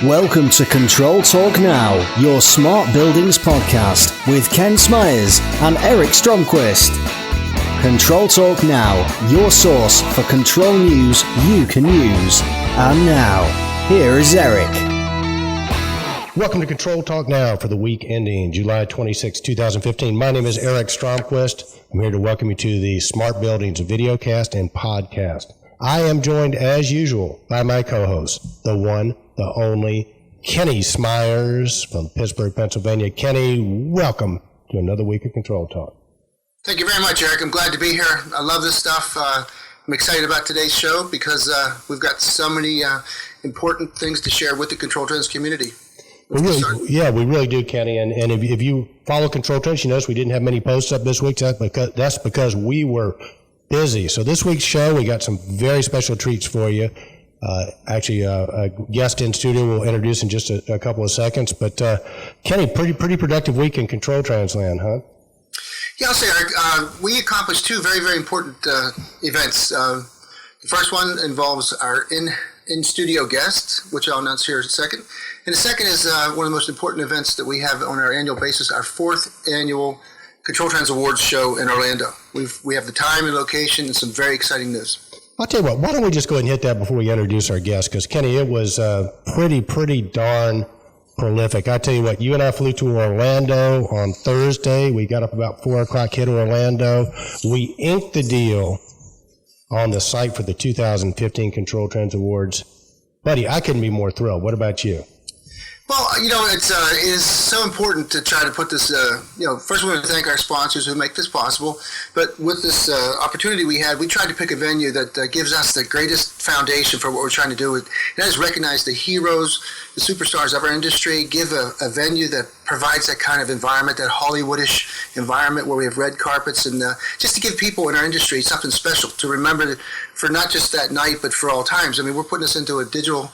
Welcome to Control Talk Now, your smart buildings podcast with Ken Smyers and Eric Stromquist. Control Talk Now, your source for control news you can use. And now, here is Eric. Welcome to Control Talk Now for the week ending July 26, 2015. My name is Eric Stromquist. I'm here to welcome you to the Smart Buildings videocast and podcast. I am joined, as usual, by my co-host, the one, the only, Kenny Smyers from Pittsburgh, Pennsylvania. Kenny, welcome to another week of Control Talk. Thank you very much, Eric. I'm glad to be here. I love this stuff. I'm excited about today's show because we've got so many important things to share with the Control Trends community. We really do, Kenny. And if you follow Control Trends, you notice we didn't have many posts up this week. That's because we were busy. So this week's show, we got some very special treats for you. Actually, a guest in studio we'll introduce in just a couple of seconds. But Kenny, pretty productive week in Control Trends land, huh? Yeah, I'll say, Eric, we accomplished two very, very important events. The first one involves our in-studio guest, which I'll announce here in a second. And the second is one of the most important events that we have on our annual basis, our fourth annual ControlTrends Awards show in Orlando. We have the time and location and some very exciting news. I'll tell you what, why don't we just go ahead and hit that before we introduce our guest? Because, Kenny, it was pretty darn prolific. I tell you what, you and I flew to Orlando on Thursday. We got up about 4 o'clock, hit Orlando. We inked the deal on the site for the 2015 ControlTrends Awards. Buddy, I couldn't be more thrilled. What about you? Well, it is so important to try to put this, first we want to thank our sponsors who make this possible, but with this opportunity we had, we tried to pick a venue that gives us the greatest foundation for what we're trying to do. It has recognized the heroes, the superstars of our industry, give a venue that provides that kind of environment, that Hollywoodish environment where we have red carpets, and just to give people in our industry something special to remember for not just that night, but for all times. I mean, we're putting this into a digital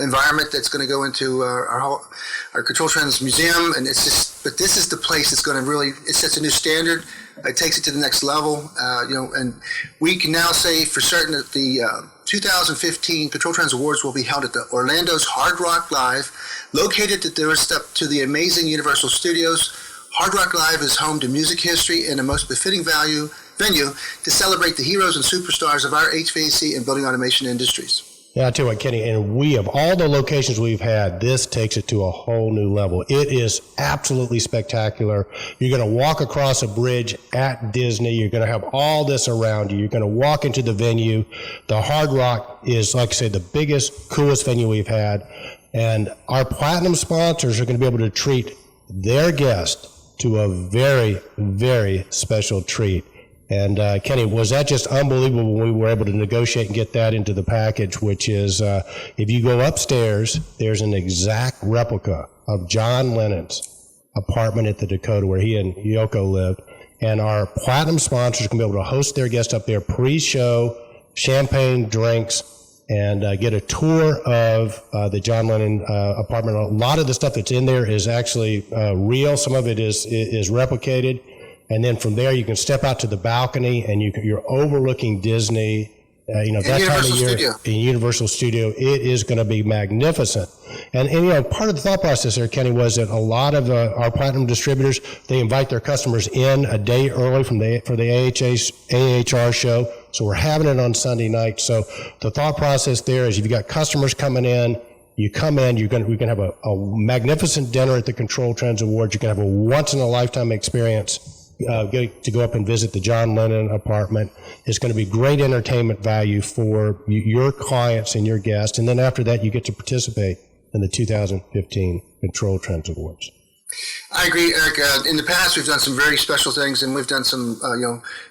environment that's going to go into our Control Trends Museum, and but this is the place that's going to really, it sets a new standard. It takes it to the next level, and we can now say for certain that the 2015 ControlTrends Awards will be held at the Orlando's Hard Rock Live, located at the doorstep to the amazing Universal Studios. Hard Rock Live is home to music history and the most befitting venue to celebrate the heroes and superstars of our HVAC and building automation industries. Yeah, I'll tell you what, Kenny, and we, of all the locations we've had, this takes it to a whole new level. It is absolutely spectacular. You're going to walk across a bridge at Disney. You're going to have all this around you. You're going to walk into the venue. The Hard Rock is, like I say, the biggest, coolest venue we've had. And our platinum sponsors are going to be able to treat their guests to a very, very special treat. And Kenny, was that just unbelievable when we were able to negotiate and get that into the package, which is if you go upstairs, there's an exact replica of John Lennon's apartment at the Dakota where he and Yoko lived. And our platinum sponsors can be able to host their guests up there pre-show, champagne, drinks, and get a tour of the John Lennon apartment. A lot of the stuff that's in there is actually real. Some of it is replicated. And then from there, you can step out to the balcony, and you're overlooking Disney. That time of year in Universal Studio, it is going to be magnificent. And part of the thought process there, Kenny, was that a lot of our platinum distributors, they invite their customers in a day early for the AHR show. So we're having it on Sunday night. So the thought process there is if you've got customers coming in, you come in, we can have a magnificent dinner at the Control Trends Awards. You can have a once-in-a-lifetime experience. To go up and visit the John Lennon apartment. It's going to be great entertainment value for your clients and your guests. And then after that, you get to participate in the 2015 Control Trends Awards. I agree, Eric. In the past, we've done some very special things, and we've done some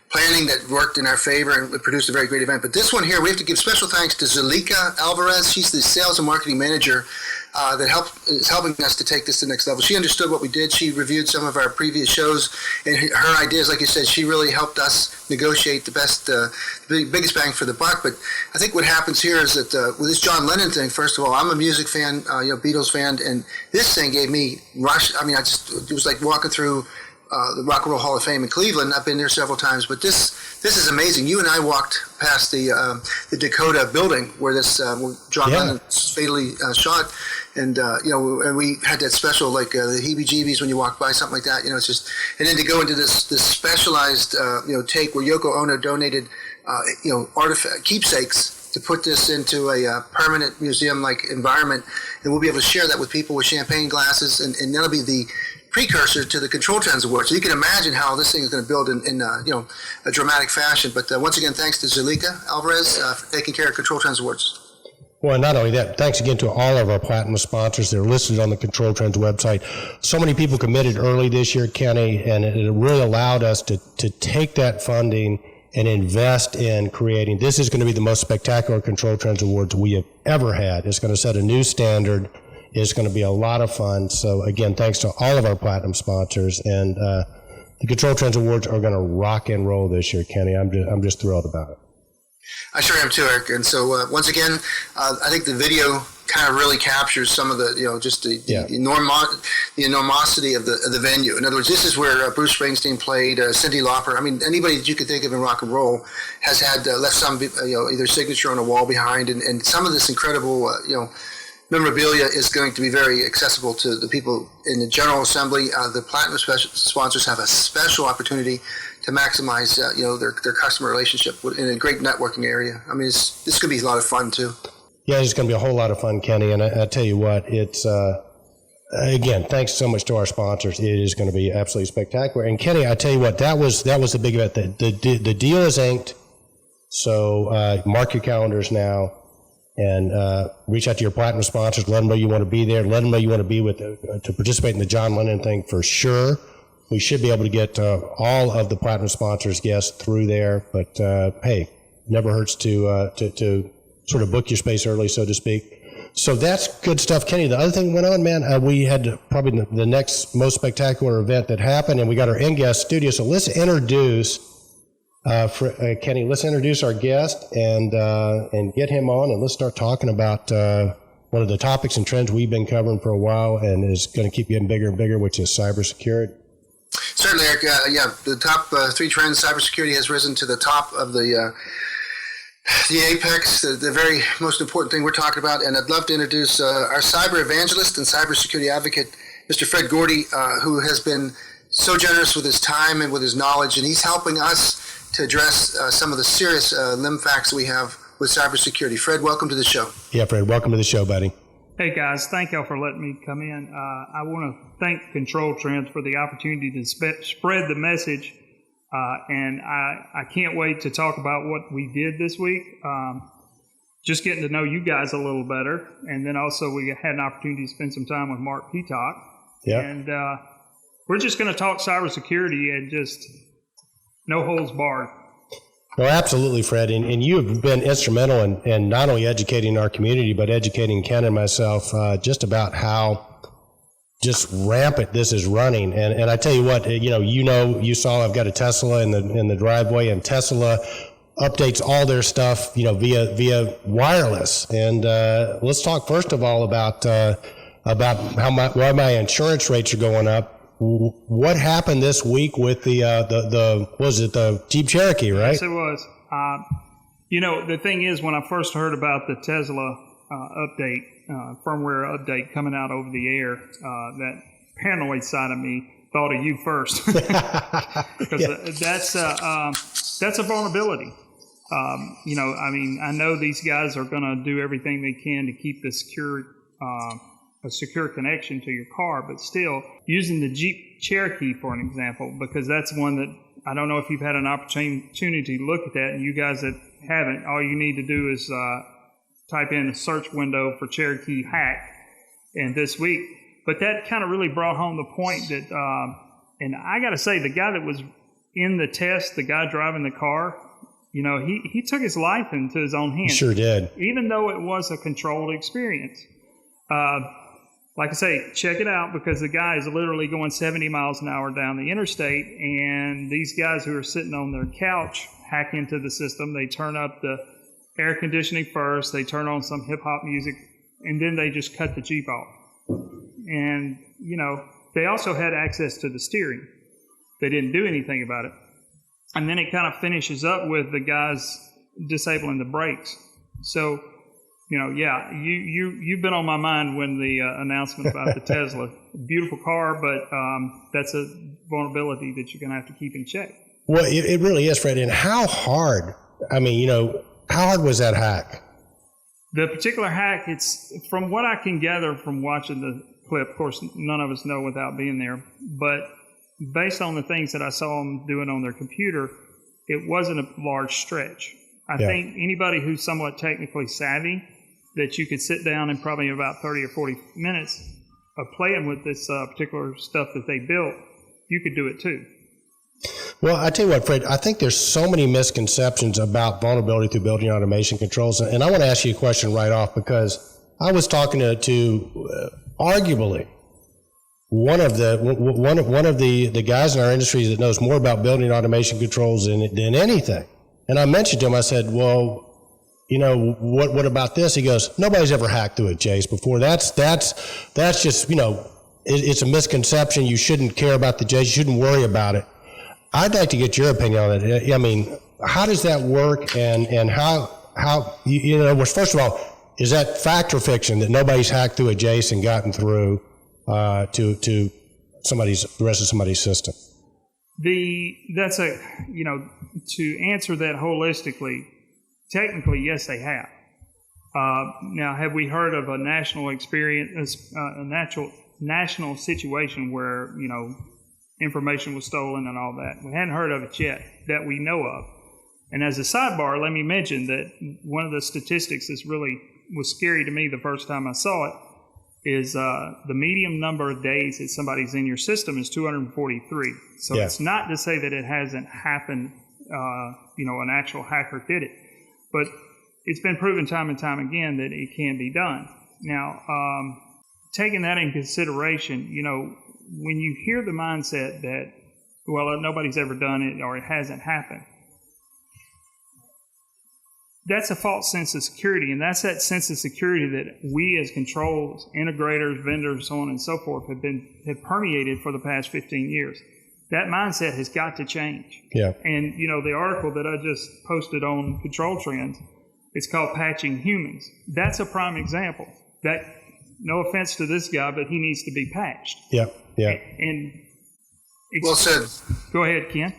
planning that worked in our favor and produced a very great event. But this one here, we have to give special thanks to Zulika Alvarez. She's the sales and marketing manager that is helping us to take this to the next level. She understood what we did. She reviewed some of our previous shows, and her ideas, like you said, she really helped us negotiate the best, the biggest bang for the buck. But I think what happens here is that with this John Lennon thing, first of all, I'm a music fan, Beatles fan, and this thing gave me rush. I mean, it was like walking through the Rock and Roll Hall of Fame in Cleveland. I've been there several times, but this is amazing. You and I walked past the Dakota building where this where John Lennon fatally shot, and and we had that special the heebie-jeebies when you walk by something like that. It's just, and then to go into this specialized take where Yoko Ono donated artifact keepsakes to put this into a permanent museum-like environment, and we'll be able to share that with people with champagne glasses, and that'll be the precursor to the ControlTrends Awards. So you can imagine how this thing is going to build in a dramatic fashion. But once again, thanks to Zalika Alvarez for taking care of ControlTrends Awards. Well, not only that, thanks again to all of our platinum sponsors. They're listed on the ControlTrends website. So many people committed early this year, Kenny, and it really allowed us to take that funding and invest in creating. This is going to be the most spectacular ControlTrends Awards we have ever had. It's going to set a new standard. It's going to be a lot of fun. So again, thanks to all of our platinum sponsors, and the ControlTrends Awards are going to rock and roll this year, Kenny. I'm just thrilled about it. I sure am too, Eric. And so once again, I think the video kind of really captures some of the the enormosity of the venue. In other words, this is where Bruce Springsteen played, Cyndi Lauper. I mean, anybody that you could think of in rock and roll has had left some either signature on a wall behind, and some of this incredible memorabilia is going to be very accessible to the people in the General Assembly. The Platinum sponsors have a special opportunity to maximize their customer relationship in a great networking area. I mean, this could be a lot of fun too. Yeah, it's going to be a whole lot of fun, Kenny. And I tell you what, it's again, thanks so much to our sponsors. It is going to be absolutely spectacular. And Kenny, I tell you what, that was the big event. The deal is inked. So mark your calendars now. And reach out to your platinum sponsors. Let them know you want to be there. Let them know you want to be with to participate in the John Lennon thing for sure. We should be able to get all of the platinum sponsors guests through there. But hey, never hurts to sort of book your space early, so to speak. So that's good stuff, Kenny. The other thing went on, man. We had probably the next most spectacular event that happened, and we got our in-guest studio. So let's introduce. Kenny, let's introduce our guest and get him on, and let's start talking about one of the topics and trends we've been covering for a while and is going to keep getting bigger and bigger, which is cybersecurity. Certainly, Eric. The top three trends, cybersecurity has risen to the top of the apex, the very most important thing we're talking about. And I'd love to introduce our cyber evangelist and cybersecurity advocate, Mr. Fred Gordy, who has been so generous with his time and with his knowledge, and he's helping us to address some of the serious limb facts we have with cybersecurity. Fred, welcome to the show. Yeah, Fred, welcome to the show, buddy. Hey, guys. Thank y'all for letting me come in. I want to thank ControlTrends for the opportunity to spread the message, and I can't wait to talk about what we did this week. Just getting to know you guys a little better, and then also we had an opportunity to spend some time with Marc Petock. Yeah. And we're just going to talk cybersecurity and just no holds barred. Well, absolutely, Fred. And you have been instrumental in not only educating our community, but educating Ken and myself just about how just rampant this is running. And I tell you what, you saw I've got a Tesla in the driveway, and Tesla updates all their stuff, via wireless. And let's talk first of all about why my insurance rates are going up. What happened this week with the Jeep Cherokee, right? Yes, it was. The thing is, when I first heard about the Tesla firmware update coming out over the air, that paranoid side of me thought of you first, because that's a vulnerability. I know these guys are going to do everything they can to keep the a secure connection to your car, but still, using the Jeep Cherokee for an example, because that's one that I don't know if you've had an opportunity to look at that, and you guys that haven't, all you need to do is type in a search window for Cherokee hack, and this week. But that kind of really brought home the point that, and I got to say, the guy that was in the test, the guy driving the car, he took his life into his own hands. He sure did. Even though it was a controlled experience. Like I say, check it out, because the guy is literally going 70 miles an hour down the interstate, and these guys who are sitting on their couch hack into the system. They turn up the air conditioning first, they turn on some hip-hop music, and then they just cut the Jeep off. And, they also had access to the steering. they didn't do anything about it. And then it kind of finishes up with the guys disabling the brakes. So, you've been on my mind when the announcement about the Tesla. Beautiful car, but that's a vulnerability that you're going to have to keep in check. Well, it really is, Fred. And how hard? I mean, how hard was that hack? The particular hack, it's from what I can gather from watching the clip. Of course, none of us know without being there, but based on the things that I saw them doing on their computer, it wasn't a large stretch. I think anybody who's somewhat technically savvy, that you could sit down in probably about 30 or 40 minutes of playing with this particular stuff that they built, you could do it too. Well, I tell you what, Fred, I think there's so many misconceptions about vulnerability through building automation controls. And I want to ask you a question right off, because I was talking to arguably one of the guys in our industry that knows more about building automation controls than anything. And I mentioned to him, I said, well, what about this? He goes, nobody's ever hacked through a Jace before. That's just, it's a misconception. You shouldn't care about the Jace. You shouldn't worry about it. I'd like to get your opinion on it. I mean, how does that work, and how first of all, is that fact or fiction that nobody's hacked through a Jace and gotten through to the rest of somebody's system? To answer that holistically, technically, yes, they have. Now, have we heard of a national experience, national situation where, information was stolen and all that? We hadn't heard of it yet that we know of. And as a sidebar, let me mention that one of the statistics that really was scary to me the first time I saw it is the median number of days that somebody's in your system is 243. So It's not to say that it hasn't happened, an actual hacker did it. But it's been proven time and time again that it can be done. Now, taking that in consideration, when you hear the mindset that, well, nobody's ever done it or it hasn't happened, that's a false sense of security, and that's that sense of security that we as controls, integrators, vendors, so on and so forth, have permeated for the past 15 years. That mindset has got to change. Yeah. And, the article that I just posted on ControlTrends, it's called Patching Humans. That's a prime example. That, no offense to this guy, but he needs to be patched. Yeah, yeah. And well said. Go ahead, Ken.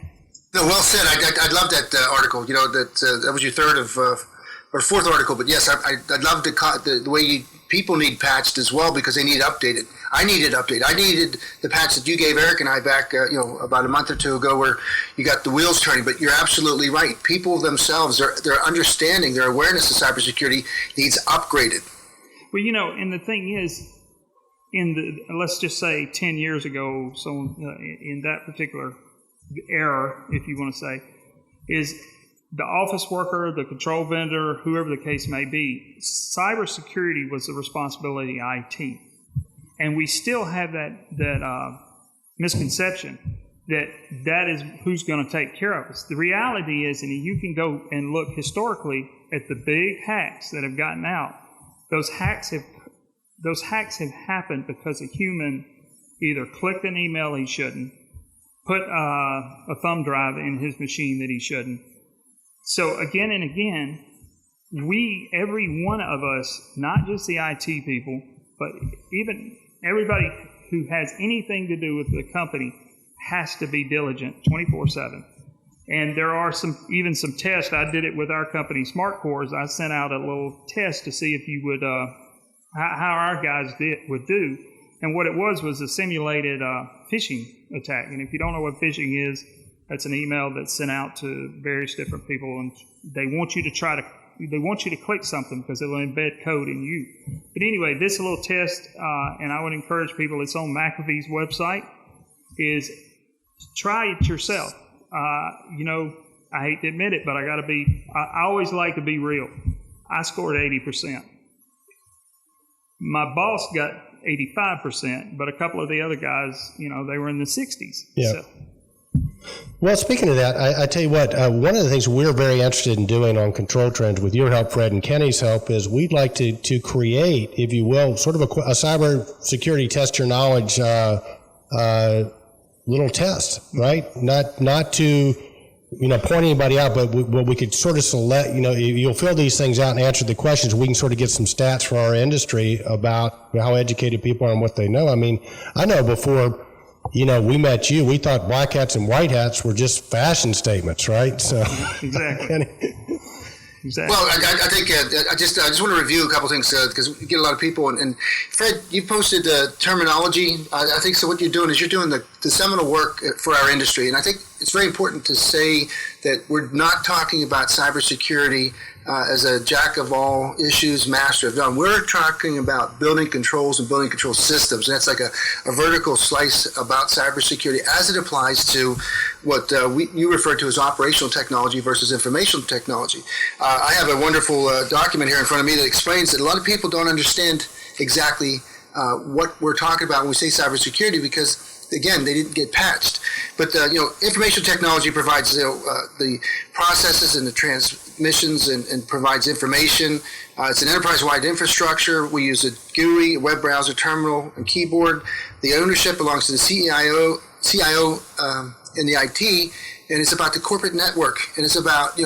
No, well said. I love that article. That was your third or fourth article. But yes, I love the way people need patched as well, because they need updated. I needed updated. I needed the patch that you gave Eric and I back, about a month or two ago, where you got the wheels turning. But you're absolutely right. People themselves, their understanding, their awareness of cybersecurity needs upgraded. Well, and the thing is, let's just say 10 years ago, so in that particular era, if you want to say, is the office worker, the control vendor, whoever the case may be, cybersecurity was the responsibility of IT. And we still have that misconception that is who's going to take care of us. The reality is, and you can go and look historically at the big hacks that have gotten out, those hacks have happened because a human either clicked an email he shouldn't, put a thumb drive in his machine that he shouldn't. So again and again, every one of us, not just the IT people, but even everybody who has anything to do with the company, has to be diligent 24/7. And there are some tests. I did it with our company, SmartCore. I sent out a little test to see if you would, how our guys would do. And what it was a simulated phishing attack. And if you don't know what phishing is, that's an email that's sent out to various different people, and they want you to click something because it'll embed code in you. But anyway, this little test, and I would encourage people, it's on McAfee's website, is try it yourself. I hate to admit it, but I always like to be real. I scored 80%. My boss got 85%, but a couple of the other guys, they were in the 60s. Yeah. So. Well, speaking of that, I tell you what, one of the things we're very interested in doing on ControlTrends, with your help, Fred, and Kenny's help, is we'd like to create, if you will, sort of a cyber security test your knowledge little test, right? Not to, point anybody out, but we could sort of select, you'll fill these things out and answer the questions. We can sort of get some stats for our industry about how educated people are and what they know. I mean, I know before, we met you, we thought black hats and white hats were just fashion statements, right? So exactly. Exactly. Well, I think I just want to review a couple things because we get a lot of people. And Fred, you posted terminology. I think so. What you're doing is you're doing the seminal work for our industry, and I think it's very important to say that we're not talking about cybersecurity as a jack of all issues, master of none. We're talking about building controls and building control systems. And that's like a vertical slice about cybersecurity as it applies to what you refer to as operational technology versus informational technology. I have a wonderful document here in front of me that explains that a lot of people don't understand exactly what we're talking about when we say cybersecurity because, again, they didn't get patched. But, information technology provides the processes and the transmissions and provides information. It's an enterprise-wide infrastructure. We use a GUI, a web browser, terminal, and keyboard. The ownership belongs to the CIO in the IT, and it's about the corporate network, and it's about,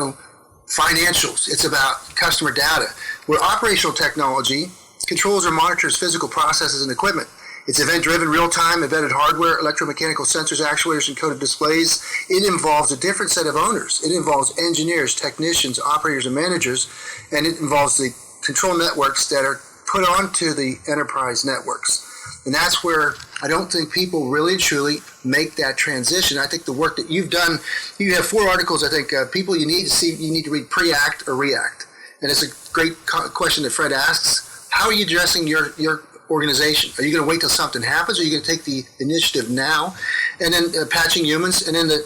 financials. It's about customer data. Where operational technology controls or monitors physical processes and equipment. It's event-driven, real-time, embedded hardware, electromechanical sensors, actuators, and coded displays. It involves a different set of owners. It involves engineers, technicians, operators, and managers, and it involves the control networks that are put onto the enterprise networks. And that's where I don't think people really truly make that transition. I think the work that you've done, you have 4 articles, I think, people you need to read pre-act or react. And it's a great question that Fred asks. How are you addressing your organization? Are you going to wait till something happens, or are you going to take the initiative now? And then patching humans, and then the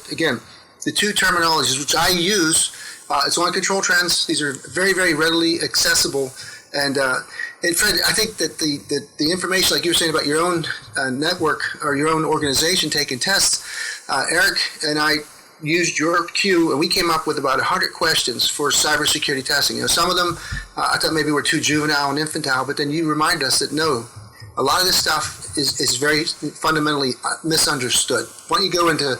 2 terminologies which I use. It's on ControlTrends. These are very, very readily accessible. And Fred, I think that the information, like you were saying about your own network or your own organization taking tests, Eric and I used your queue, and we came up with about 100 questions for cybersecurity testing. Some of them I thought maybe were too juvenile and infantile, but then you remind us that no, a lot of this stuff is very fundamentally misunderstood. Why don't you go into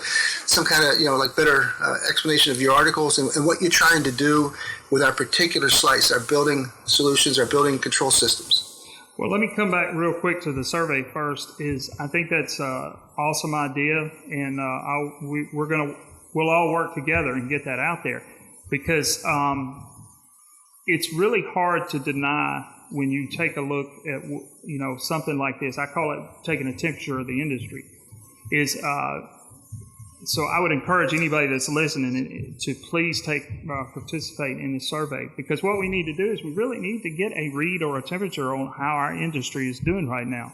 some kind of better explanation of your articles and what you're trying to do with our particular slice, our building solutions, our building control systems? Well, let me come back real quick to the survey first. I think that's an awesome idea, and we'll all work together and get that out there, because it's really hard to deny when you take a look at something like this. I call it taking a temperature of the industry. So I would encourage anybody that's listening to please participate in this survey, because what we need to do is we really need to get a read or a temperature on how our industry is doing right now.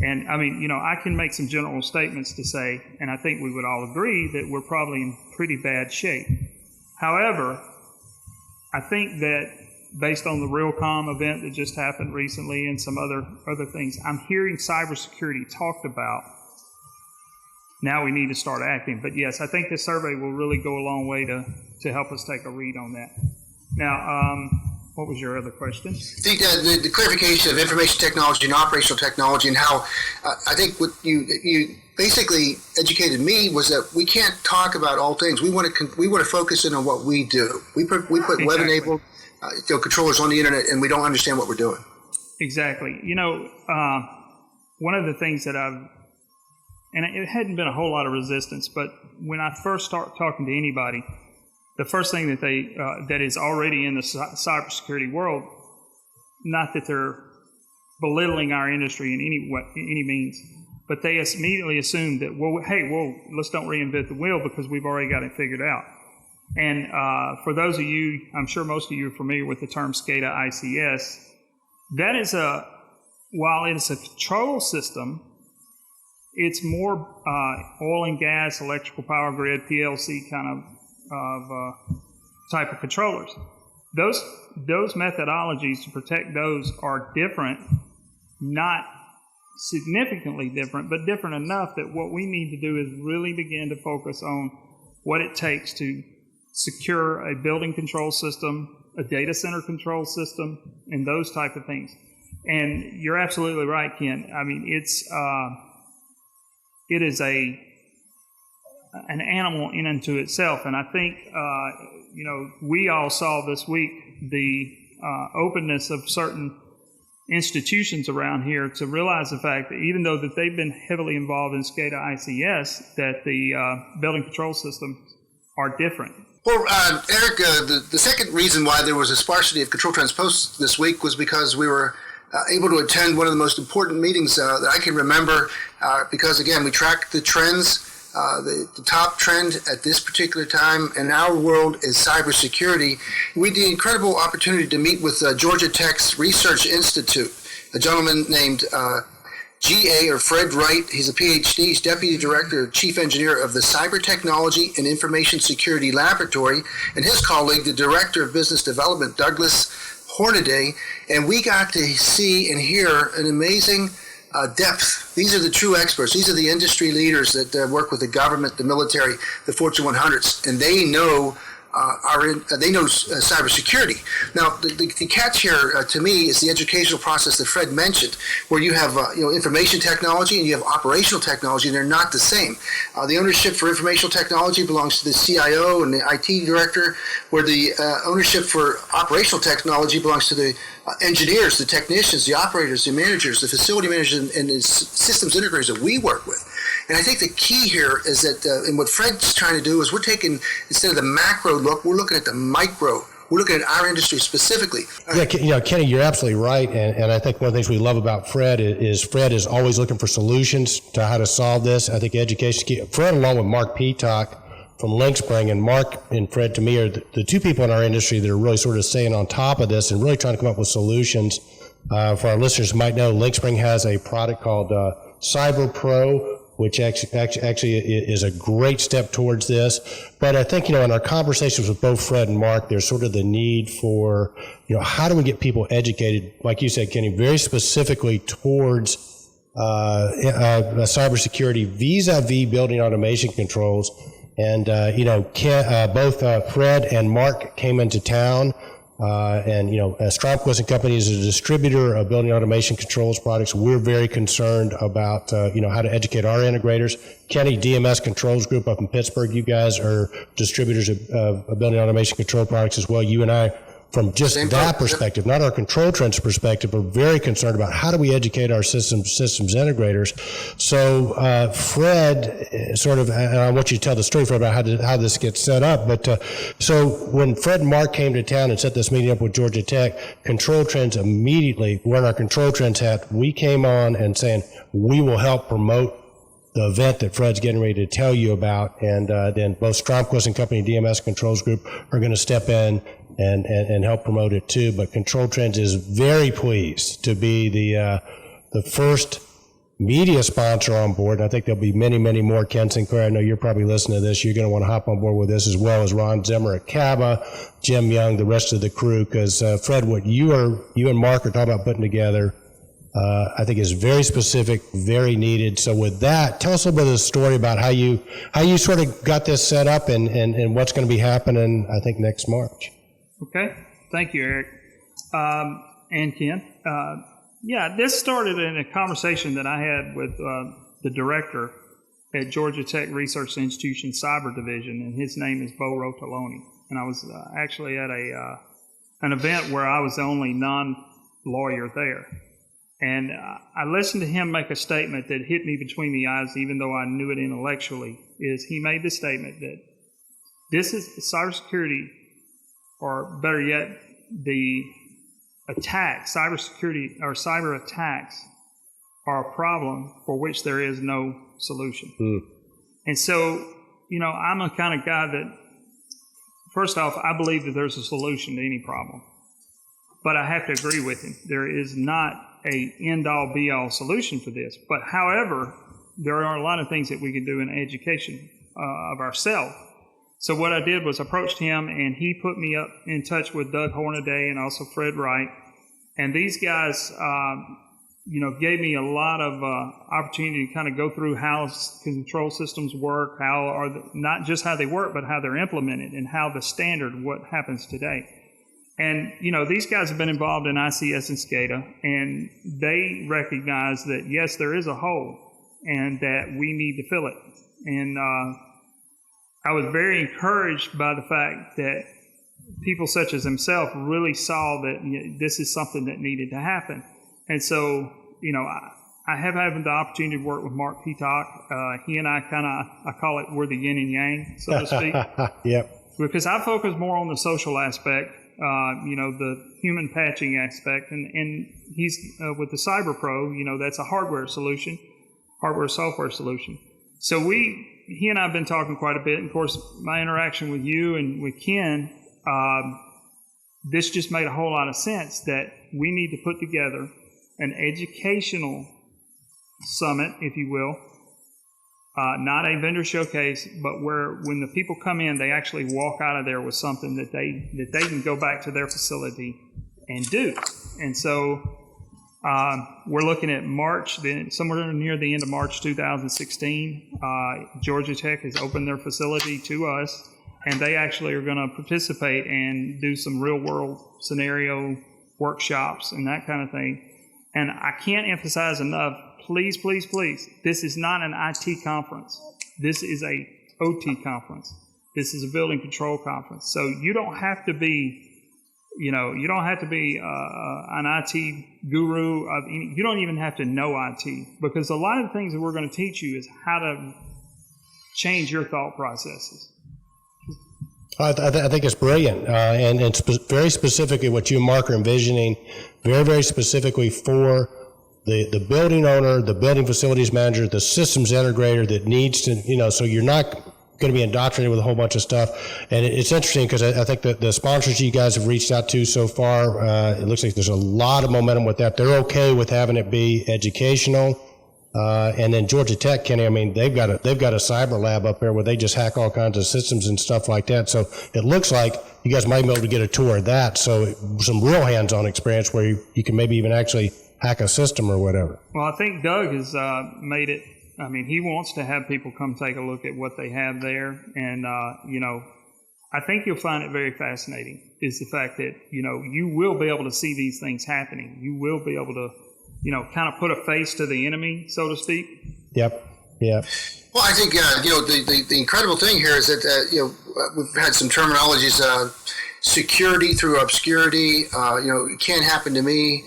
And I mean, I can make some general statements to say, and I think we would all agree that we're probably in pretty bad shape. However, I think that based on the Realcomm event that just happened recently and some other things, I'm hearing cybersecurity talked about. Now we need to start acting. But yes, I think this survey will really go a long way to help us take a read on that. Now, what was your other question? The clarification of information technology and operational technology, and how I think what you basically educated me was that we can't talk about all things. We want to focus in on what we do. We put exactly. Web-enabled controllers on the internet, and we don't understand what we're doing. Exactly. One of the things that and it hadn't been a whole lot of resistance, but when I first start talking to anybody, the first thing that that is already in the cybersecurity world, not that they're belittling our industry in any means, but they immediately assume that, let's don't reinvent the wheel because we've already got it figured out. And for those of you, I'm sure most of you are familiar with the term SCADA ICS. That is while it's a control system, it's more oil and gas, electrical power grid, PLC kind of type of controllers. Those methodologies to protect those are different, not significantly different, but different enough that what we need to do is really begin to focus on what it takes to secure a building control system, a data center control system, and those type of things. And you're absolutely right, Ken. I mean, it is a an animal in unto itself. And I think, we all saw this week the openness of certain institutions around here to realize the fact that even though that they've been heavily involved in SCADA ICS, that the building control systems are different. Well, Eric, the second reason why there was a sparsity of ControlTrends posts this week was because we were able to attend one of the most important meetings that I can remember because, again, we track the trends. The top trend at this particular time in our world is cybersecurity. We had the incredible opportunity to meet with Georgia Tech's Research Institute, a gentleman named G.A. or Fred Wright. He's a PhD. He's Deputy Director, Chief Engineer of the Cyber Technology and Information Security Laboratory, and his colleague, the Director of Business Development, Douglas Hornaday. And we got to see and hear an amazing depth. These are the true experts. These are the industry leaders that work with the government, the military, the Fortune 100s, and they know cybersecurity. Now, the catch here to me is the educational process that Fred mentioned, where you have information technology and you have operational technology, and they're not the same. The ownership for informational technology belongs to the CIO and the IT director, where the ownership for operational technology belongs to the engineers, the technicians, the operators, the managers, the facility managers, and the systems integrators that we work with. And I think the key here is that, and what Fred's trying to do is we're taking, instead of the macro look, we're looking at the micro. We're looking at our industry specifically. Yeah, Kenny, you're absolutely right. And I think one of the things we love about Fred is always looking for solutions to how to solve this. I think education is key. Fred, along with Marc Petock from Lynxspring, and Marc and Fred, to me, are the two people in our industry that are really sort of staying on top of this and really trying to come up with solutions. For our listeners who might know, Lynxspring has a product called Cyber Pro, which actually is a great step towards this. But I think, in our conversations with both Fred and Marc, there's sort of the need for, how do we get people educated, like you said, Kenny, very specifically towards cybersecurity vis-a-vis building automation controls. And, both Fred and Marc came into town. Stromquist and Company is a distributor of building automation controls products. We're very concerned about, how to educate our integrators. Kenny, DMS Controls Group up in Pittsburgh, you guys are distributors of building automation control products as well. You and I, from just that perspective, not our ControlTrends perspective, are very concerned about how do we educate our systems integrators. So, Fred, sort of, and I want you to tell the story, Fred, about how this gets set up. But so when Fred and Marc came to town and set this meeting up with Georgia Tech, ControlTrends immediately, wearing our ControlTrends hat, we came on and saying, we will help promote the event that Fred's getting ready to tell you about. And then both Stromquist and Company DMS Controls Group are going to step in and help promote it too. But ControlTrends is very pleased to be the first media sponsor on board. And I think there'll be many, many more. Ken Sinclair, I know you're probably listening to this. You're going to want to hop on board with this, as well as Ron Zimmer at CABA, Jim Young, the rest of the crew. Because Fred, what you and Marc are talking about putting together, I think is very specific, very needed. So with that, tell us a little bit of the story about how you sort of got this set up and what's going to be happening, I think, next March. Okay. Thank you, Eric. And Ken. This started in a conversation that I had with the director at Georgia Tech Research Institution Cyber Division, and his name is Bo Rotoloni. And I was actually at an event where I was the only non-lawyer there. And I listened to him make a statement that hit me between the eyes, even though I knew it intellectually, is he made the statement that this is cybersecurity, or better yet, the attacks, cybersecurity or cyber attacks are a problem for which there is no solution. And so, I'm a kind of guy that, first off, I believe that there's a solution to any problem. But I have to agree with him. There is not a end-all, be-all solution for this. But however, there are a lot of things that we can do in education of ourselves. So what I did was approached him, and he put me up in touch with Doug Hornaday and also Fred Wright. And these guys, gave me a lot of opportunity to kind of go through how control systems work, not just how they work, but how they're implemented and how the standard, what happens today. And, these guys have been involved in ICS and SCADA, and they recognize that, yes, there is a hole and that we need to fill it. And I was very encouraged by the fact that people such as himself really saw that this is something that needed to happen. And so, I have had the opportunity to work with Marc Petock. He and I I call it, we're the yin and yang, so to speak. Yep. Because I focus more on the social aspect, the human patching aspect, and he's with the CyberPro, that's a hardware software solution. So he and I have been talking quite a bit. And of course, my interaction with you and with Ken, this just made a whole lot of sense that we need to put together an educational summit, if you will, not a vendor showcase, but where when the people come in, they actually walk out of there with something that they can go back to their facility and do. And so we're looking at March, somewhere near the end of March 2016. Georgia Tech has opened their facility to us, and they actually are going to participate and do some real-world scenario workshops and that kind of thing. And I can't emphasize enough, please, please, please, this is not an IT conference. This is a OT conference. This is a building control conference. So you don't have to be, an IT guru of any, you don't even have to know IT, because a lot of the things that we're going to teach you is how to change your thought processes. I think it's brilliant, and very specifically what you and Marc are envisioning, very, very specifically for the building owner, the building facilities manager, the systems integrator that needs to, so you're not going to be indoctrinated with a whole bunch of stuff. And it's interesting because I think that the sponsors you guys have reached out to so far, it looks like there's a lot of momentum with that. They're okay with having it be educational. And then Georgia Tech, Kenny, I mean, they've got a cyber lab up there where they just hack all kinds of systems and stuff like that. So it looks like you guys might be able to get a tour of that. So some real hands-on experience where you can maybe even actually hack a system or whatever. Well, I think Doug has made it. I mean, he wants to have people come take a look at what they have there. And, I think you'll find it very fascinating is the fact that, you will be able to see these things happening. You will be able to, kind of put a face to the enemy, so to speak. Yep. Yeah. Well, I think, the incredible thing here is that, we've had some terminologies, security through obscurity, it can't happen to me.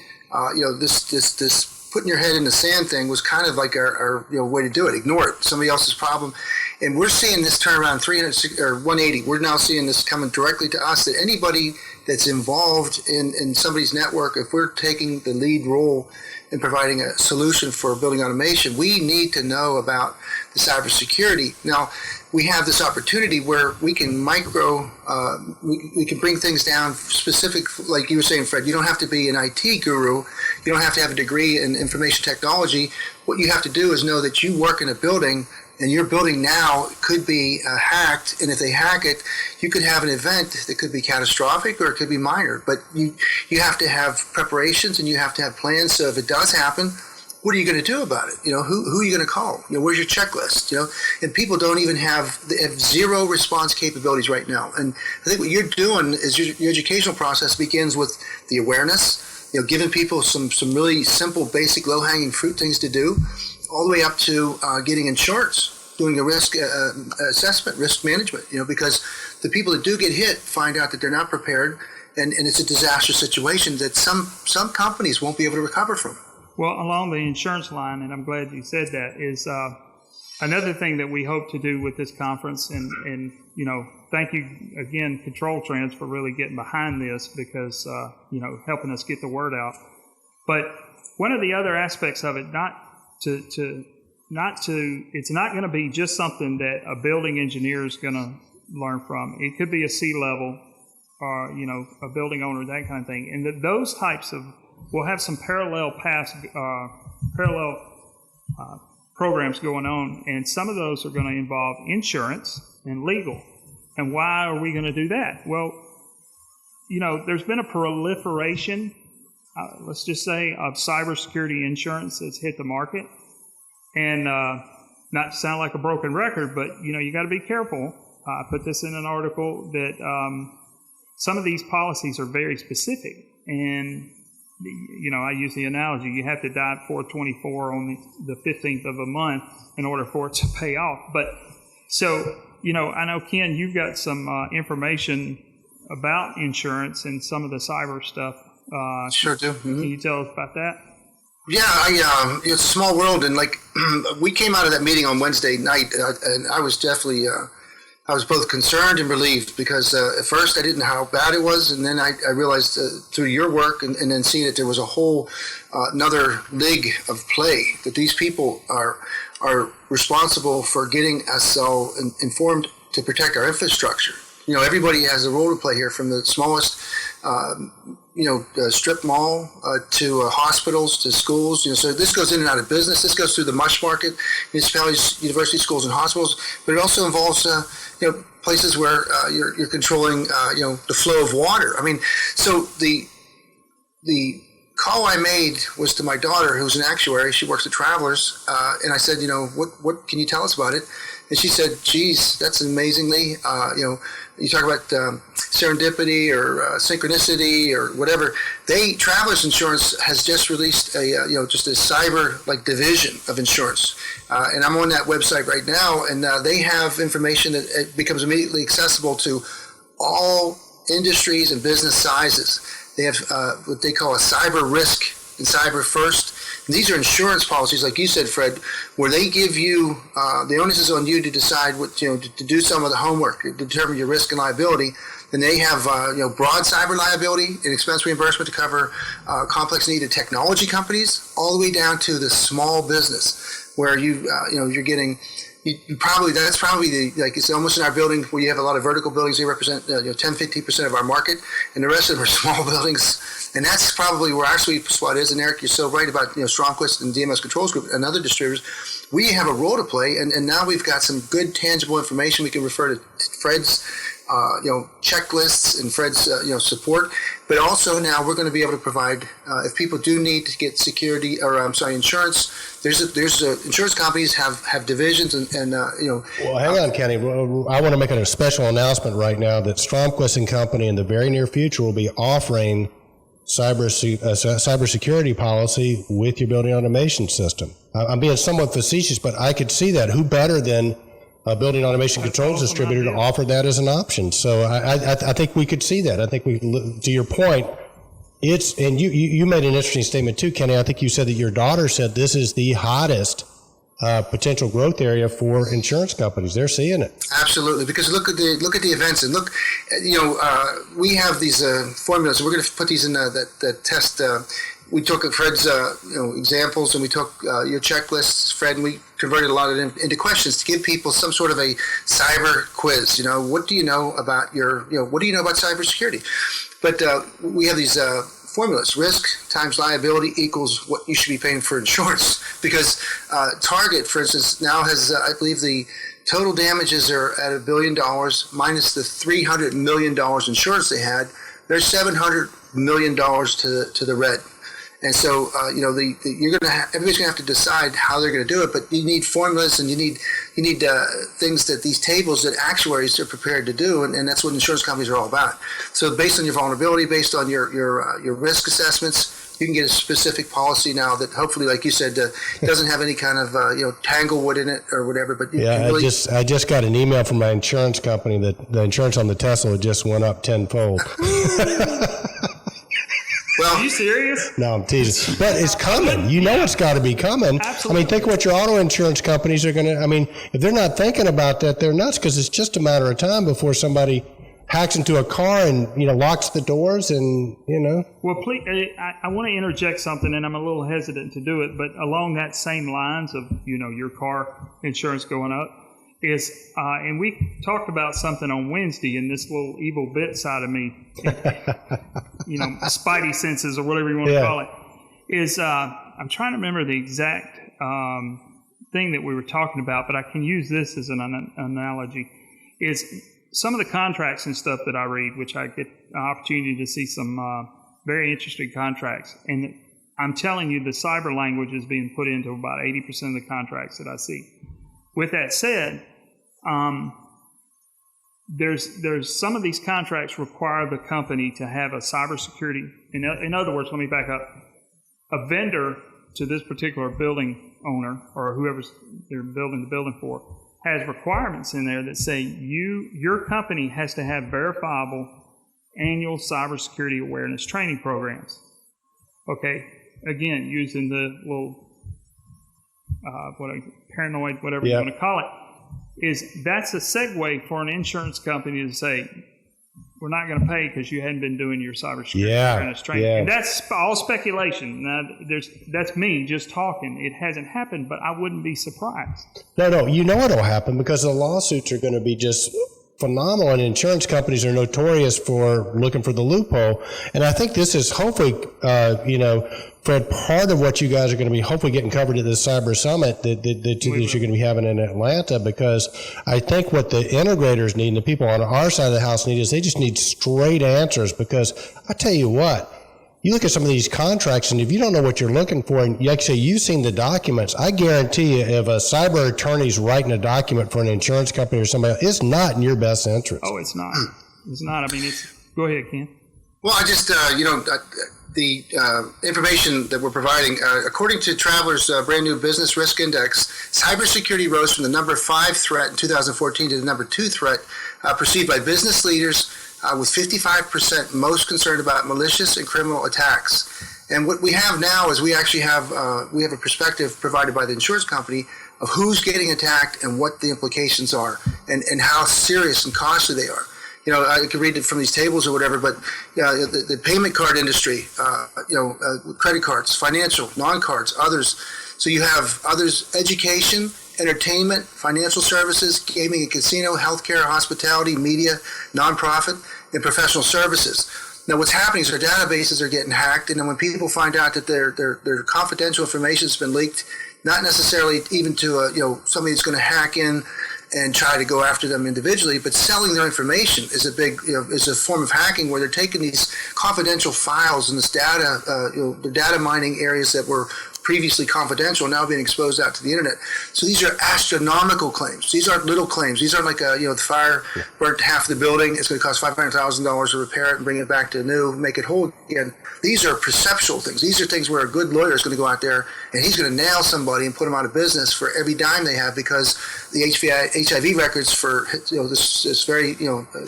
This putting your head in the sand thing was kind of like our way to do it. Ignore it. Somebody else's problem. And we're seeing this turn around 300 or 180. We're now seeing this coming directly to us, that anybody that's involved in somebody's network, if we're taking the lead role in providing a solution for building automation, we need to know about the cybersecurity. Now, we have this opportunity where we can we can bring things down specific, like you were saying, Fred. You don't have to be an IT guru. You don't have to have a degree in information technology. What you have to do is know that you work in a building, and your building now could be hacked, and if they hack it, you could have an event that could be catastrophic or it could be minor. But you have to have preparations, and you have to have plans. So if it does happen, what are you going to do about it? Who are you going to call? Where's your checklist? And people don't even they have zero response capabilities right now. And I think what you're doing is your educational process begins with the awareness, giving people some really simple, basic, low-hanging fruit things to do, all the way up to getting insurance, doing a risk assessment, risk management, because the people that do get hit find out that they're not prepared, and it's a disaster situation that some companies won't be able to recover from. Well, along the insurance line, and I'm glad you said that, is another thing that we hope to do with this conference, and thank you again, ControlTrends, for really getting behind this, because helping us get the word out. But one of the other aspects of it, it's not going to be just something that a building engineer is going to learn from. It could be a C-level or a building owner, that kind of thing, and those types of. We'll have some parallel programs going on, and some of those are going to involve insurance and legal. And why are we going to do that? Well, there's been a proliferation, let's just say, of cybersecurity insurance that's hit the market. And not to sound like a broken record, but, you got to be careful. I put this in an article that some of these policies are very specific. And I use the analogy, you have to die at 4/24 on the 15th of a month in order for it to pay off. But so I know, Ken, you've got some information about insurance and some of the cyber stuff. Sure do. Mm-hmm. Can you tell us about that? Yeah, it's a small world, and like we came out of that meeting on Wednesday night, and I was definitely, I was both concerned and relieved because at first I didn't know how bad it was, and then I realized through your work and then seeing that there was a whole another league of play, that these people are responsible for getting us all informed to protect our infrastructure. Everybody has a role to play here, from the smallest strip mall to hospitals to schools. So this goes in and out of business. This goes through the mush market, municipalities, university schools, and hospitals. But it also involves places where you're controlling the flow of water. I mean, so the call I made was to my daughter, who's an actuary. She works at Travelers, and I said, what can you tell us about it? And she said, geez, that's amazingly, you talk about serendipity or synchronicity or whatever. Travelers Insurance has just released just a cyber division of insurance. And I'm on that website right now, and they have information that it becomes immediately accessible to all industries and business sizes. They have what they call a cyber risk and cyber first. And these are insurance policies, like you said, Fred, where they give you the onus is on you to decide what to do some of the homework, to determine your risk and liability. And they have broad cyber liability and expense reimbursement to cover complex needed technology companies, all the way down to the small business, where you're getting. That's probably it's almost in our building where you have a lot of vertical buildings. They represent 10-15% of our market, and the rest of them are small buildings. And that's probably where our sweet spot is. And Eric, you're so right about Stromquist and DMS Controls Group and other distributors. We have a role to play, and now we've got some good tangible information. We can refer to Fred's checklists and Fred's support, but also now we're going to be able to provide if people do need to get security or insurance. There's insurance companies have divisions and Well, hang on, Kenny. I want to make a special announcement right now that Stromquist and Company in the very near future will be offering cybersecurity policy with your building automation system. I'm being somewhat facetious, but I could see that. Who better than a building automation controls distributor to offer that as an option? So I think we could see that. I think to your point, and you made an interesting statement too, Kenny. I think you said that your daughter said this is the hottest potential growth area for insurance companies. They're seeing it. Absolutely, because look at the events and look, we have these formulas. We're going to put these in that test. We took Fred's examples, and we took your checklists, Fred, and we converted a lot of them into questions to give people some sort of a cyber quiz. What do you know about what do you know about cybersecurity? But we have these formulas: risk times liability equals what you should be paying for insurance. Because Target, for instance, now has, I believe, the total damages are at $1 billion minus the $300 million insurance they had. There's $700 million to the red. And so, you're everybody's gonna have to decide how they're gonna do it. But you need formulas, and you need things that these tables that actuaries are prepared to do, and that's what insurance companies are all about. So, based on your vulnerability, based on your risk assessments, you can get a specific policy now that hopefully, like you said, doesn't have any kind of tanglewood in it or whatever. But I just got an email from my insurance company that the insurance on the Tesla just went up tenfold. Well, are you serious? No, I'm teasing. But it's coming. It's got to be coming. Absolutely. I mean, think what your auto insurance companies are going to, if they're not thinking about that, they're nuts, because it's just a matter of time before somebody hacks into a car and, locks the doors and. Well, please, I want to interject something, and I'm a little hesitant to do it, but along that same lines of, your car insurance going up is, and we talked about something on Wednesday, and this little evil bit side of me, spidey senses or whatever you want to call it, is I'm trying to remember the exact thing that we were talking about, but I can use this as an analogy, is some of the contracts and stuff that I read, which I get an opportunity to see some very interesting contracts, and I'm telling you, the cyber language is being put into about 80% of the contracts that I see. With that said, there's some of these contracts require the company to have a cybersecurity. In other words, let me back up. A vendor to this particular building owner or whoever they're building the building for has requirements in there that say your company has to have verifiable annual cybersecurity awareness training programs. Okay, again, using the little paranoid, whatever you want to call it, that's a segue for an insurance company to say, we're not going to pay because you hadn't been doing your cybersecurity awareness training. And that's all speculation. Now, that's me just talking. It hasn't happened, but I wouldn't be surprised. No, you know what'll happen because the lawsuits are going to be just phenomenal, and insurance companies are notorious for looking for the loophole. And I think this is hopefully, Fred, part of what you guys are going to be hopefully getting covered at this Cyber Summit that you're going to be having in Atlanta, because I think what the integrators need and the people on our side of the house need is they just need straight answers. Because I tell you what, you look at some of these contracts, and if you don't know what you're looking for, and like I say, you've seen the documents, I guarantee you if a cyber attorney's writing a document for an insurance company or somebody else, it's not in your best interest. Oh, it's not. It's not. I mean, go ahead, Ken. Well, I just, the information that we're providing, according to Travelers' brand new Business Risk Index, cybersecurity rose from the number 5 threat in 2014 to the number 2 threat perceived by business leaders, with 55% most concerned about malicious and criminal attacks. And what we have now is we actually have a perspective provided by the insurance company of who's getting attacked and what the implications are and how serious and costly they are. I could read it from these tables or whatever, but the payment card industry, credit cards, financial, non-cards, others. So you have others, education, entertainment, financial services, gaming and casino, healthcare, hospitality, media, nonprofit, and professional services. Now, what's happening is our databases are getting hacked, and then when people find out that their confidential information has been leaked, not necessarily even to somebody that's going to hack in and try to go after them individually, but selling their information is is a form of hacking where they're taking these confidential files and this data, the data mining areas that were previously confidential now being exposed out to the internet. So these are astronomical claims. These aren't little claims. These aren't like the fire burnt half the building. It's going to cost $500,000 to repair it and bring it back to new, make it whole again. These are perceptual things. These are things where a good lawyer is going to go out there and he's going to nail somebody and put them out of business for every dime they have, because the HIV records for this very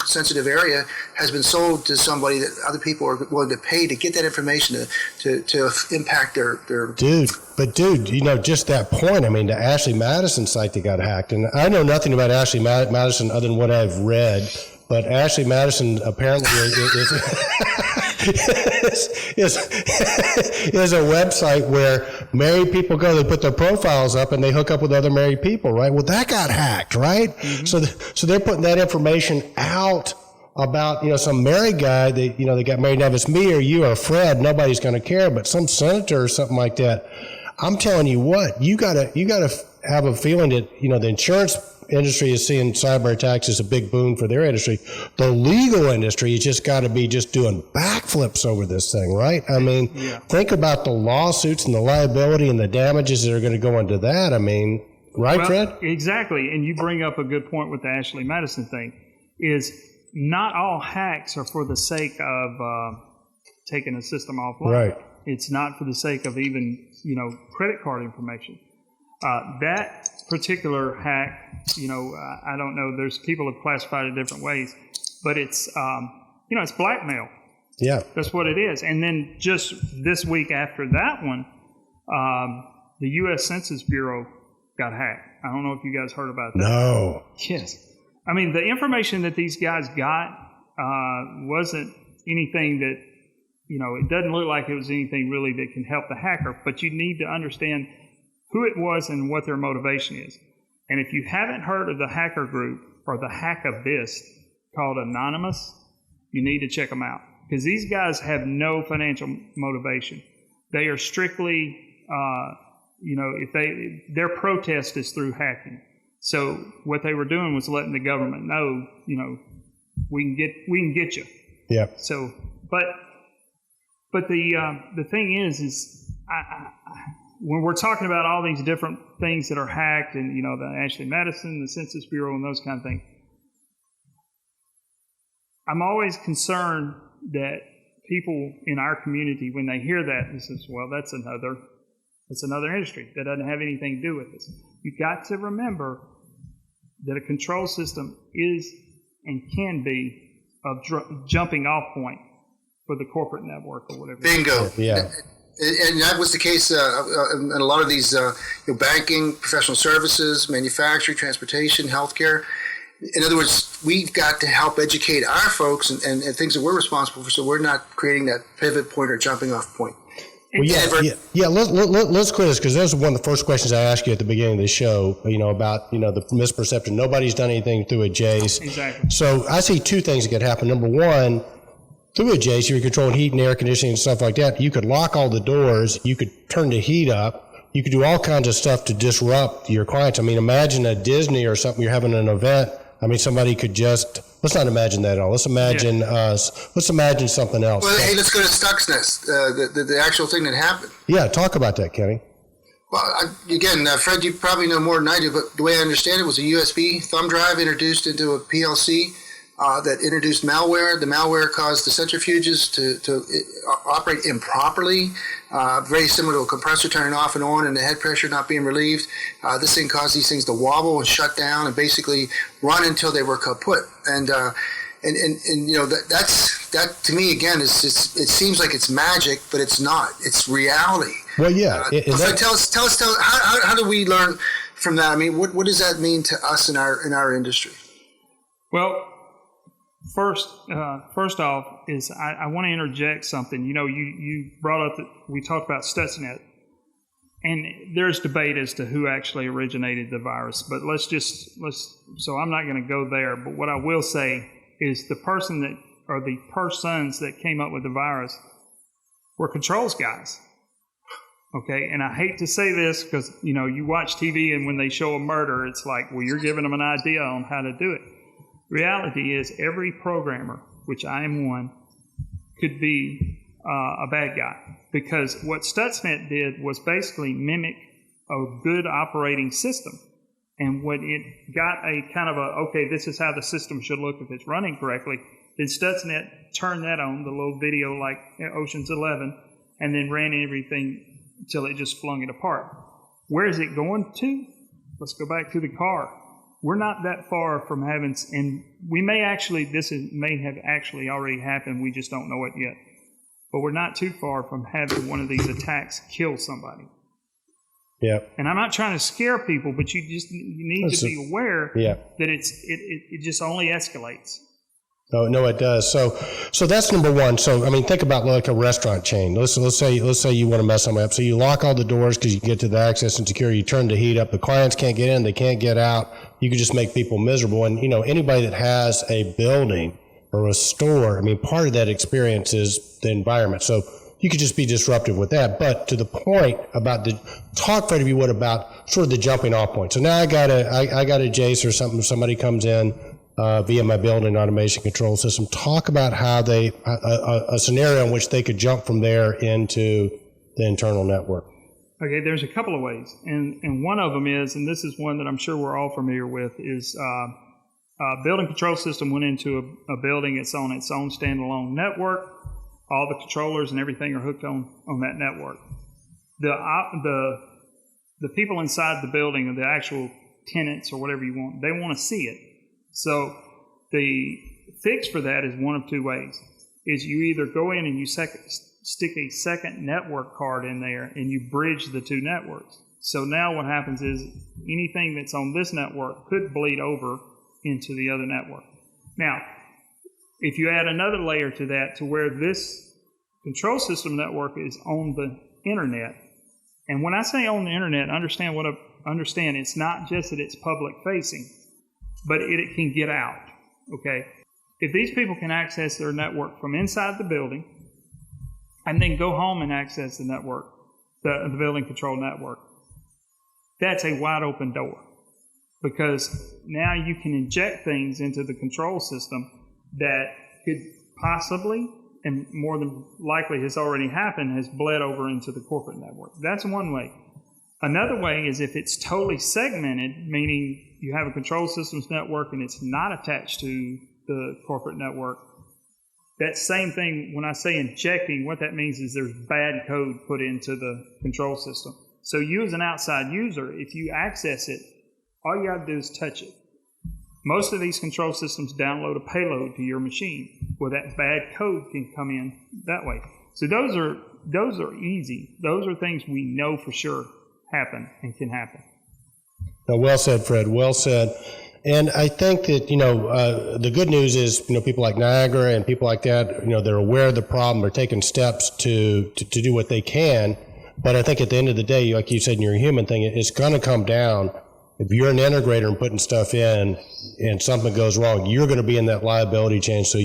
sensitive area has been sold to somebody that other people are willing to pay to get that information to impact their Dude, just that point. I mean, the Ashley Madison site that got hacked, and I know nothing about Ashley Madison other than what I've read, but Ashley Madison apparently is a website where married people go, they put their profiles up and they hook up with other married people, right? Well, that got hacked, right? Mm-hmm. So they're putting that information out about, some married guy that, they got married. Now, if it's me or you or Fred, nobody's going to care, but some senator or something like that, I'm telling you what, you gotta have a feeling that, the insurance industry is seeing cyber attacks as a big boon for their industry. The legal industry has just got to be just doing backflips over this thing, right? I mean, think about the lawsuits and the liability and the damages that are going to go into that. I mean, right, Fred? Exactly. And you bring up a good point with the Ashley Madison thing, is not all hacks are for the sake of taking a system offline. Right. It's not for the sake of even, credit card information. That particular hack, I don't know, there's people have classified it different ways, but it's, it's blackmail. Yeah. That's what it is. And then just this week after that one, the U.S. Census Bureau got hacked. I don't know if you guys heard about that. No. Yes. I mean, the information that these guys got wasn't anything that, it doesn't look like it was anything really that can help the hacker, but you need to understand who it was and what their motivation is. And if you haven't heard of the hacker group or the hack abyss called Anonymous, you need to check them out, because these guys have no financial motivation. They are strictly, their protest is through hacking. So what they were doing was letting the government know, we can get you. Yeah. So, but the thing is when we're talking about all these different things that are hacked, and the Ashley Madison, the Census Bureau, and those kind of things, I'm always concerned that people in our community, when they hear that, they say, well, that's another industry that doesn't have anything to do with this. You've got to remember that a control system is and can be a jumping off point for the corporate network or whatever. Bingo. Yeah. And that was the case in a lot of these banking, professional services, manufacturing, transportation, healthcare. In other words, we've got to help educate our folks and things that we're responsible for, so we're not creating that pivot point or jumping off point. Well, yeah. Let's clear this, because that was one of the first questions I asked you at the beginning of the show. About the misperception. Nobody's done anything through a Jace. Exactly. So I see two things that could happen. Number one, through a Jace, you're controlling heat and air conditioning and stuff like that. You could lock all the doors. You could turn the heat up. You could do all kinds of stuff to disrupt your clients. I mean, imagine a Disney or something. You're having an event. I mean, somebody could let's not imagine that at all. Let's imagine let's imagine something else. Well, hey, let's go to Stuxnet, the actual thing that happened. Yeah, talk about that, Kenny. Well, again, Fred, you probably know more than I do, but the way I understand it was a USB thumb drive introduced into a PLC that introduced malware. The malware caused the centrifuges to operate improperly, very similar to a compressor turning off and on and the head pressure not being relieved. This thing caused these things to wobble and shut down and basically run until they were kaput. And that to me, again, it seems like it's magic, but it's not. It's reality. Well, yeah. Tell us, how do we learn from that? I mean, what does that mean to us in our industry? Well, first off is I want to interject something. You brought up that we talked about Stuxnet, and there's debate as to who actually originated the virus. But so I'm not going to go there. But what I will say is the persons that came up with the virus were controls guys. Okay, and I hate to say this because you watch TV and when they show a murder, it's like, well, you're giving them an idea on how to do it. Reality is every programmer, which I am one, could be a bad guy, because what Stuxnet did was basically mimic a good operating system. And when it got a kind of okay, this is how the system should look if it's running correctly, then Stuxnet turned that on, the little video like Ocean's 11, and then ran everything until it just flung it apart. Where is it going to? Let's go back to the car. We're not that far from having, and we may actually, may have actually already happened, we just don't know it yet. But we're not too far from having one of these attacks kill somebody. Yeah. And I'm not trying to scare people, but you need to be aware that it just only escalates. No, it does. So that's number one. So I mean, think about like a restaurant chain. Let's say you want to mess something up. So you lock all the doors because you can get to the access and security. You turn the heat up. The clients can't get in. They can't get out. You can just make people miserable. And anybody that has a building or a store, I mean, part of that experience is the environment. So you could just be disruptive with that. But to the point about talk, Fred, if you would, about sort of the jumping off point. So now I got a Jace or something. Somebody comes in via my building automation control system. Talk about how a scenario in which they could jump from there into the internal network. Okay, there's a couple of ways, and one of them is, and this is one that I'm sure we're all familiar with, is building control system went into a building. It's on its own standalone network. All the controllers and everything are hooked on that network. The people inside the building, or the actual tenants or whatever you want, they want to see it. So the fix for that is one of two ways. Is you either go in and you stick a second network card in there and you bridge the two networks. So now what happens is anything that's on this network could bleed over into the other network. Now, if you add another layer to that, to where this control system network is on the internet, and when I say on the internet, understand it's not just that it's public facing, but it can get out, okay? If these people can access their network from inside the building and then go home and access the network, the building control network, that's a wide open door, because now you can inject things into the control system that could possibly, and more than likely has already happened, has bled over into the corporate network. That's one way. Another way is if it's totally segmented, meaning you have a control systems network and it's not attached to the corporate network. That same thing, when I say injecting, what that means is there's bad code put into the control system. So you as an outside user, if you access it, all you got to do is touch it. Most of these control systems download a payload to your machine, where that bad code can come in that way. So those are easy. Those are things we know for sure happen and can happen. No, well said, Fred. Well said. And I think that, the good news is, people like Niagara and people like that, they're aware of the problem. They're taking steps to do what they can. But I think at the end of the day, like you said in your human thing, it's going to come down. If you're an integrator and putting stuff in and something goes wrong, you're going to be in that liability chain. So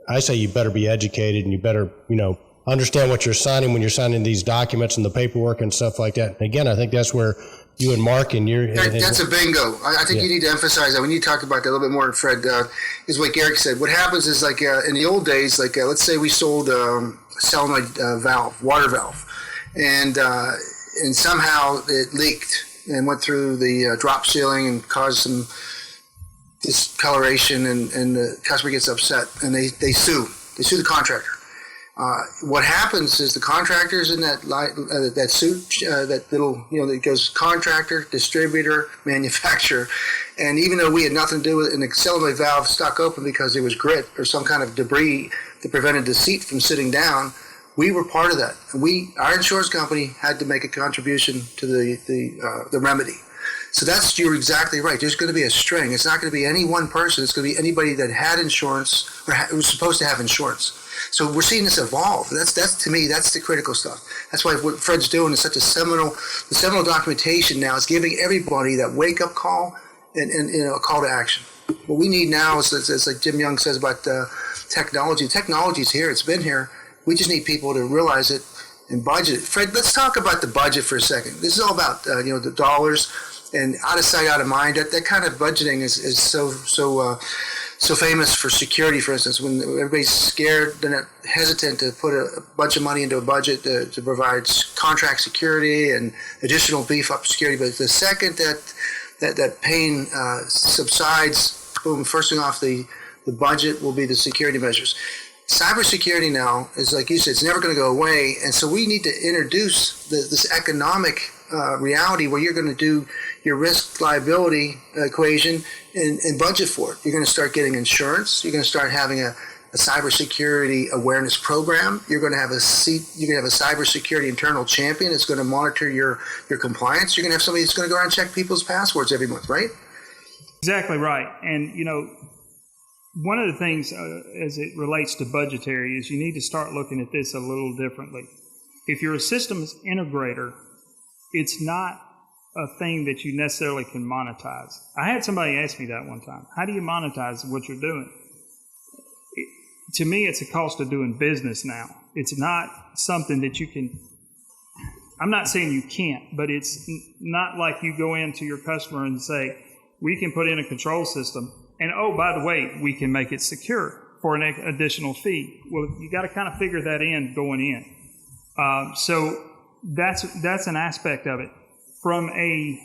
I say you better be educated and you better, understand what you're signing when you're signing these documents and the paperwork and stuff like that. And again, I think that's where you and Marc and your... That's a bingo. I think you need to emphasize that. We need to talk about that a little bit more, Fred, is what Eric said. What happens is, like, in the old days, like, let's say we sold a solenoid valve, water valve, and somehow it leaked and went through the drop ceiling and caused some discoloration, and the customer gets upset, and they sue. They sue the contractor. What happens is the contractors in that suit, that little, that goes contractor, distributor, manufacturer, and even though we had nothing to do with it, and the solenoid valve stuck open because there was grit or some kind of debris that prevented the seat from sitting down, we were part of that. Our insurance company had to make a contribution to the remedy. So you're exactly right. There's going to be a string. It's not going to be any one person. It's going to be anybody that had insurance or was supposed to have insurance. So we're seeing this evolve. That's to me, that's the critical stuff. That's why what Fred's doing is such a the seminal documentation now is giving everybody that wake-up call and a call to action. What we need now is like Jim Young says about technology. Technology's here. It's been here. We just need people to realize it and budget. Fred, let's talk about the budget for a second. This is all about the dollars and out of sight, out of mind. That kind of budgeting is so famous for security, for instance. When everybody's scared, they're not hesitant to put a bunch of money into a budget to provide contract security and additional beef up security. But the second that pain subsides, boom, first thing off the budget will be the security measures. Cybersecurity now is, like you said, it's never going to go away, and so we need to introduce this economic reality where you're going to do your risk liability equation and budget for it. You're going to start getting insurance. You're going to start having a cybersecurity awareness program. You're going to have a cybersecurity internal champion that's going to monitor your compliance. You're going to have somebody that's going to go around and check people's passwords every month, right? Exactly right. And one of the things as it relates to budgetary is you need to start looking at this a little differently. If you're a systems integrator, it's not a thing that you necessarily can monetize. I had somebody ask me that one time. How do you monetize what you're doing? To me, it's a cost of doing business now. It's not something that you can... I'm not saying you can't, but it's not like you go into your customer and say, we can put in a control system, and oh, by the way, we can make it secure for an additional fee. Well, you got to kind of figure that in going in. So that's an aspect of it. From a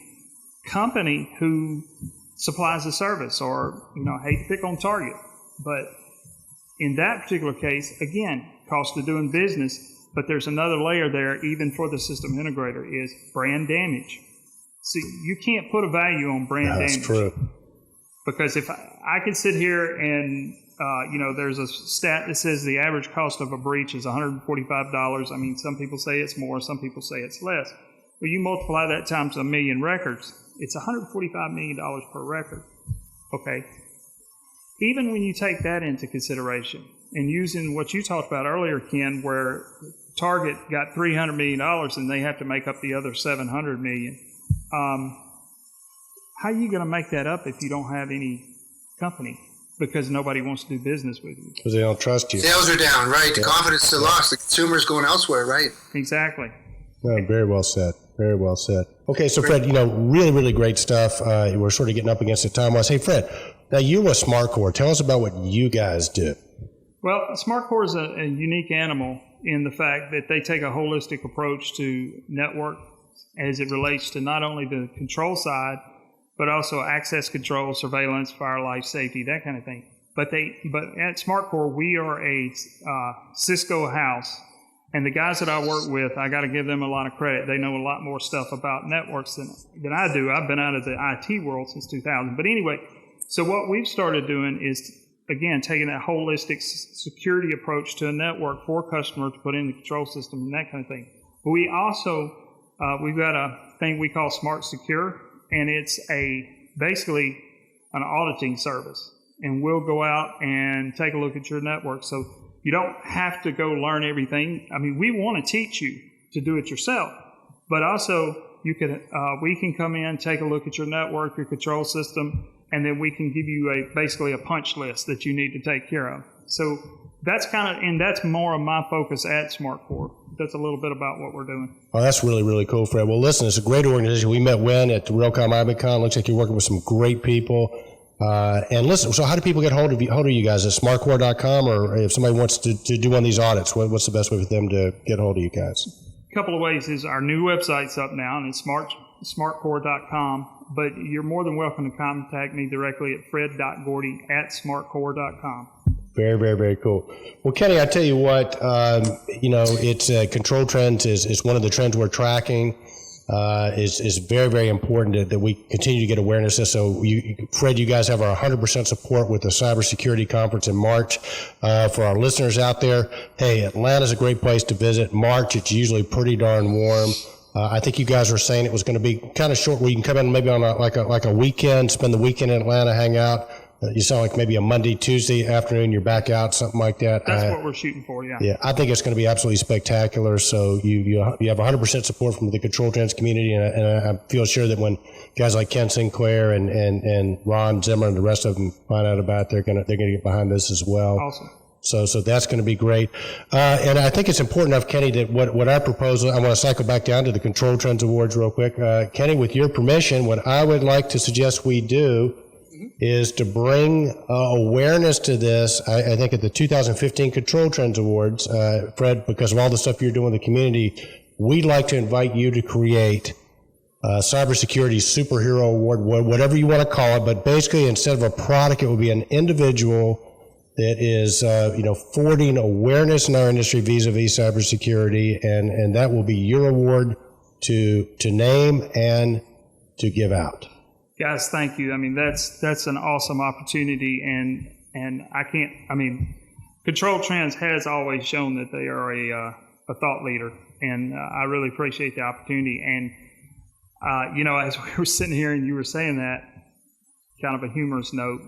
company who supplies a service, or hate to pick on Target, but in that particular case, again, cost of doing business. But there's another layer there, even for the system integrator, is brand damage. See, you can't put a value on brand damage. That's true. Because if I can sit here and, there's a stat that says the average cost of a breach is $145. I mean, some people say it's more, some people say it's less. Well, you multiply that times 1 million records, it's $145 million per record. Okay. Even when you take that into consideration and using what you talked about earlier, Ken, where Target got $300 million and they have to make up the other $700 million, how are you going to make that up if you don't have any company? Because nobody wants to do business with you. Because they don't trust you. Sales are down, right? The confidence is lost. The consumer's going elsewhere, right? Exactly. No, very well said. Very well said. Okay, so Fred, really, really great stuff. We're sort of getting up against the time-wise. Hey, Fred, now you're with SmartCore. Tell us about what you guys do. Well, SmartCore is a unique animal in the fact that they take a holistic approach to network as it relates to not only the control side, but also access control, surveillance, fire, life safety, that kind of thing. But at SmartCore, we are a Cisco house. And the guys that I work with, I got to give them a lot of credit. They know a lot more stuff about networks than I do. I've been out of the IT world since 2000. But anyway, So what we've started doing is, again, taking that holistic security approach to a network for customers to put in the control system and that kind of thing. But we also, we've got a thing we call Smart Secure, and it's basically an auditing service. And we'll go out and take a look at your network. So you don't have to go learn everything. I mean, we want to teach you to do it yourself, but also we can come in, take a look at your network, your control system, and then we can give you basically a punch list that you need to take care of. So that's and that's more of my focus at SmartCore. That's a little bit about what we're doing. Oh, that's really, really cool, Fred. Well, listen, it's a great organization. We met Wen at the Realcomm IBCon. Looks like you're working with some great people. And listen, so how do people get hold of you guys? At SmartCore.com, or if somebody wants to do one of these audits, what's the best way for them to get hold of you guys? A couple of ways is our new website's up now, and it's SmartCore.com. But you're more than welcome to contact me directly at fred.gordy@smartcore.com. Very, very, very cool. Well, Kenny, I tell you what, it's control trends is one of the trends we're tracking. Is very, very important that we continue to get awareness. So, Fred, you guys have our 100% support with the Cybersecurity Conference in March. For our listeners out there, hey, Atlanta's a great place to visit. March, it's usually pretty darn warm. I think you guys were saying it was going to be kind of short, where you can come in maybe on like a weekend, spend the weekend in Atlanta, hang out. You sound like maybe a Monday, Tuesday afternoon, you're back out, something like that. That's what we're shooting for, yeah. Yeah, I think it's going to be absolutely spectacular. So you have 100% support from the ControlTrends community, and I feel sure that when guys like Ken Sinclair and Ron Zimmer and the rest of them find out about it, they're going to get behind this as well. Awesome. So that's going to be great. And I think it's important enough, Kenny, that what I propose, I want to cycle back down to the ControlTrends Awards real quick. Kenny, with your permission, what I would like to suggest we do is to bring awareness to this. I think at the 2015 ControlTrends Awards, Fred, because of all the stuff you're doing in the community, we'd like to invite you to create a cybersecurity superhero award, whatever you want to call it. But basically, instead of a product, it would be an individual that is, forwarding awareness in our industry vis-a-vis cybersecurity, and that will be your award to name and to give out. Guys, thank you. I mean, that's an awesome opportunity, and ControlTrends has always shown that they are a thought leader, and I really appreciate the opportunity. And as we were sitting here and you were saying that, kind of a humorous note,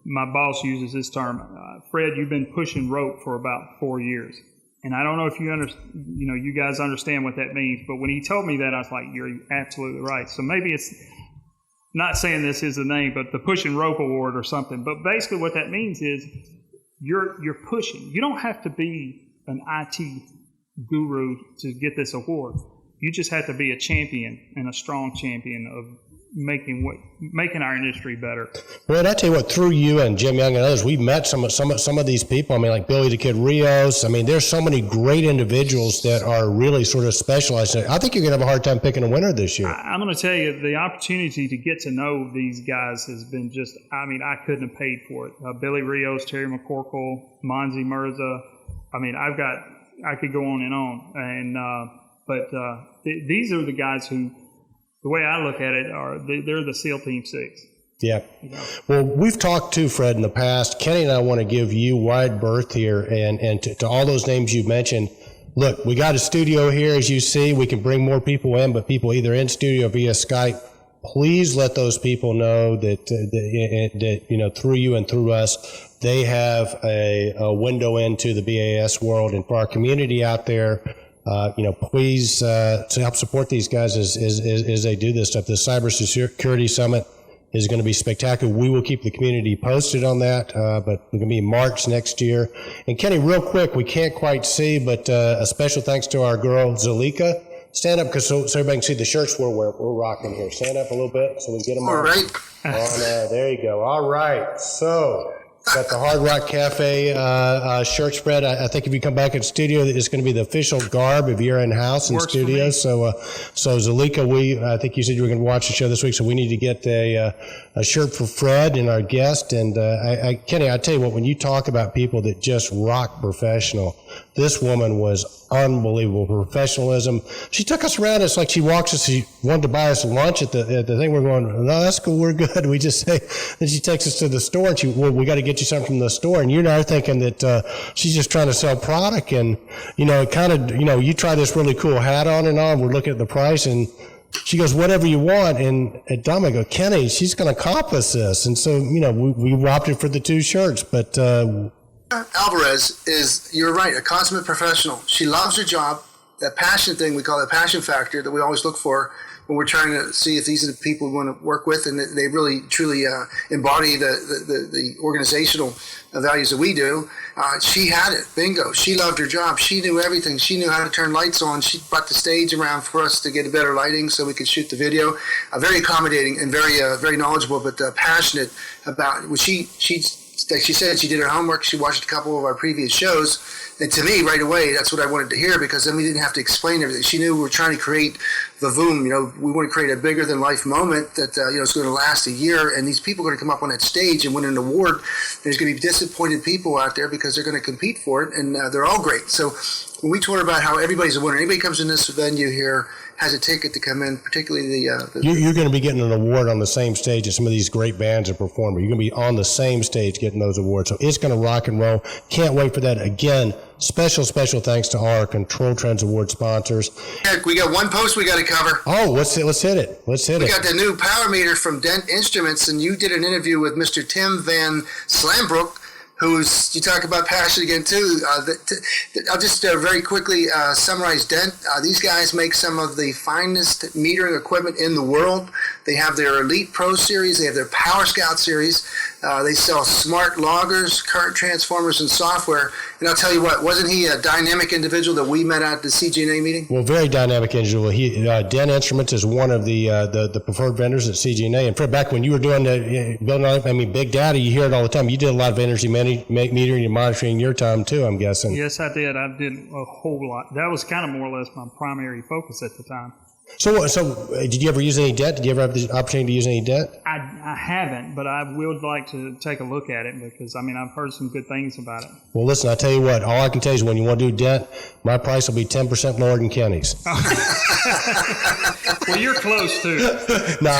my boss uses this term, Fred, you've been pushing rope for about 4 years. And I don't know if you guys understand what that means, but when he told me that, I was like, you're absolutely right. So maybe it's not saying this is the name, but the Push and Rope Award or something. But basically what that means is you're pushing. You don't have to be an IT guru to get this award. You just have to be a champion and a strong champion of making our industry better. Well, I tell you what, through you and Jim Young and others, we've met some of these people. I mean, like Billy the Kid Rios. I mean, there's so many great individuals that are really sort of specialized. I think you're going to have a hard time picking a winner this year. I'm going to tell you, the opportunity to get to know these guys has been just, I couldn't have paid for it. Billy Rios, Terry McCorkle, Monzi Mirza. I mean, I could go on and on. And, these are the guys who, the way I look at it, they're the SEAL Team 6. Yeah. Well, we've talked to Fred in the past. Kenny and I want to give you wide berth here, and to all those names you've mentioned. Look, we got a studio here, as you see. We can bring more people in, but people either in studio or via Skype. Please let those people know that through you and through us, they have a window into the BAS world, and for our community out there. Please to help support these guys as they do this stuff. The Cybersecurity Summit is going to be spectacular. We will keep the community posted on that, but it's going to be in March next year. And Kenny, real quick, we can't quite see, but a special thanks to our girl, Zalika. Stand up so everybody can see the shirts we're rocking here. Stand up a little bit so we get them all right. There you go. All right. So got the Hard Rock Cafe shirt spread. I think if you come back in studio, it's going to be the official garb if you're in-house in studio. So Zalika, I think you said you were going to watch the show this week, so we need to get a shirt for Fred and our guest. And Kenny, I tell you what, when you talk about people that just rock professional, This woman was unbelievable professionalism. She took us around. It's like she walks us. She wanted to buy us lunch at the thing. We're going, no, that's cool. We're good. We just say. Then she takes us to the store and we got to get you something from the store. And you and I are thinking that she's just trying to sell product. And it kind of you try this really cool hat on and on. We're looking at the price and she goes, whatever you want. And at Dom, I go, Kenny, she's going to comp us this. And so we opted for the 2 shirts, but. Alvarez is, you're right, a consummate professional. She loves her job. That passion thing, we call it passion factor, that we always look for when we're trying to see if these are the people we want to work with, and they really, truly embody the organizational values that we do. She had it. Bingo. She loved her job. She knew everything. She knew how to turn lights on. She brought the stage around for us to get a better lighting so we could shoot the video. Very accommodating and very knowledgeable, but passionate about what like she said, she did her homework. She watched a couple of our previous shows. And to me, right away, that's what I wanted to hear, because then we didn't have to explain everything. She knew we were trying to create the boom. We want to create a bigger than life moment that, is going to last a year. And these people are going to come up on that stage and win an award. There's going to be disappointed people out there because they're going to compete for it. And they're all great. So when we talk about how everybody's a winner, anybody comes in this venue here has a ticket to come in, particularly You're going to be getting an award on the same stage as some of these great bands and performers. You're going to be on the same stage getting those awards. So it's going to rock and roll. Can't wait for that. Again, special thanks to our ControlTrends Awards sponsors. We got one post we got to cover. Oh, let's hit it. We got the new power meter from Dent Instruments, and you did an interview with Mr. Tim Van Slambrook, you talk about passion again too. I'll just very quickly summarize Dent. These guys make some of the finest metering equipment in the world. They have their Elite Pro series. They have their Power Scout series. They sell smart loggers, current transformers, and software. And I'll tell you what, wasn't he a dynamic individual that we met at the CGNA meeting? Well, very dynamic individual. Dent Instruments is one of the preferred vendors at CGNA. And Fred, back when you were doing Big Data, you hear it all the time. You did a lot of energy metering and monitoring in your time too, I'm guessing. Yes, I did. I did a whole lot. That was kind of more or less my primary focus at the time. So did you ever use any Dent? Did you ever have the opportunity to use any Dent? I haven't, but I would like to take a look at it because, I've heard some good things about it. Well, listen, I'll tell you what. All I can tell you is when you want to do Dent, my price will be 10% lower than Kenny's. Well, you're close, too. No,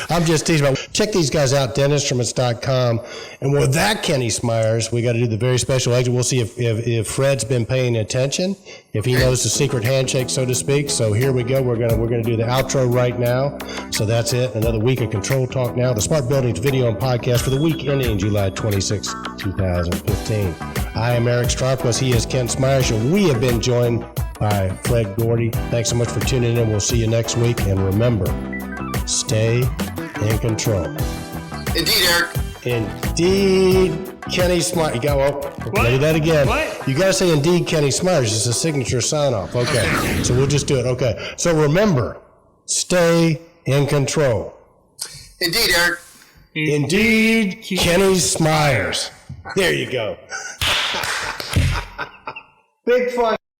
I'm just teasing about. Check these guys out, dentinstruments.com. And with that, Kenny Smyers, we got to do the very special exit. We'll see if Fred's been paying attention, if he knows the secret handshake, so to speak. So here we go. We're gonna do the outro right now. So that's it. Another week of Control Talk Now, the Smart Buildings video and podcast for the week ending July 26, 2015. I am Eric Stromquist. He is Ken Smyers, and we have been joined by Fred Gordy. Thanks so much for tuning in. We'll see you next week. And remember, stay in control. Indeed, Eric. Indeed, Kenny Smyers. You got do that again. What? You got to say indeed, Kenny Smyers. It's a signature sign-off. Okay, so we'll just do it. Okay, so remember, stay in control. Indeed, Eric. Indeed, Kenny Smyers. There you go. Big fun.